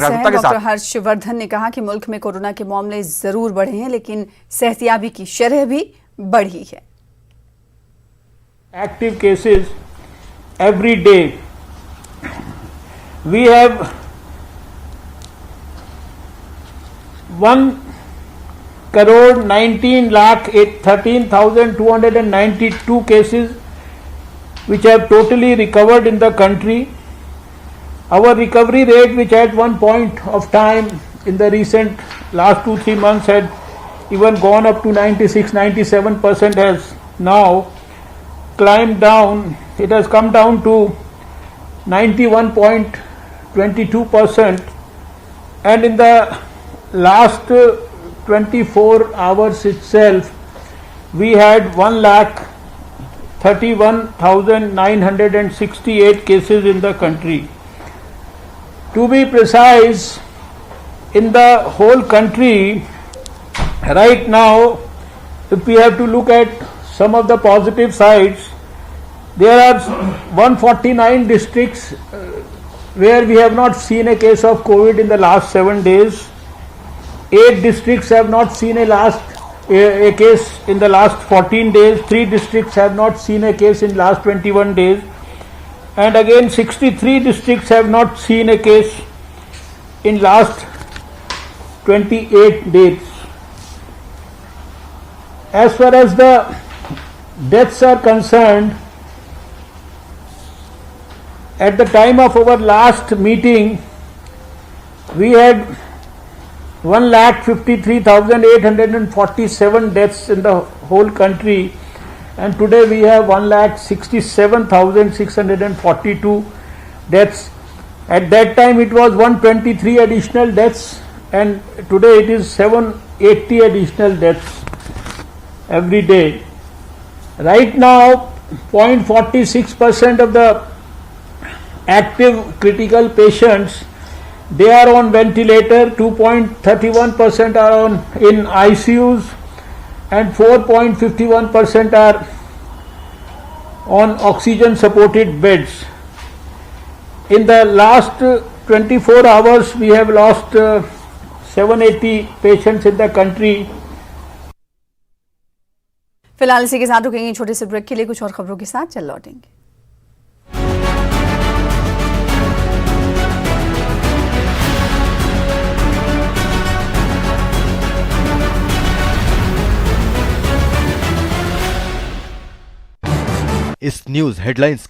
Doctor Harshvardhan ने कहा कि मुल्क में कोरोना के मामले जरूर बढ़े हैं, लेकिन सेहतियाबी की शरह भी बढ़ी है। Active cases every day. We have 1,19,13,292 cases which have totally recovered in the country. Our recovery rate, which at one point of time in the recent last 2-3 months had even gone up to 96-97%, has now climbed down. It has come down to 91.22%, and in the last 24 hours itself we had 1,31,968 cases in the country. To be precise, in the whole country right now, if we have to look at some of the positive sides, there are 149 districts where we have not seen a case of COVID in the last 7 days. 8 districts have not seen a case in the last 14 days. 3 districts have not seen a case in last 21 days. And again 63 districts have not seen a case in last 28 days. As far as the deaths are concerned, at the time of our last meeting we had 1,53,847 deaths in the whole country, and today we have 1,67,642 deaths. At that time it was 123 additional deaths, and today it is 780 additional deaths every day. Right now 0.46% of the active critical patients, they are on ventilator, 2.31% are in ICUs, and 4.51% are on oxygen supported beds. In the last 24 hours we have lost 780 patients in the country. फिलहाल इसी के साथ रुकेंगे छोटे से break के लिए, कुछ और खबरों के साथ चल लौटेंगे। इस न्यूज हेडलाइंस के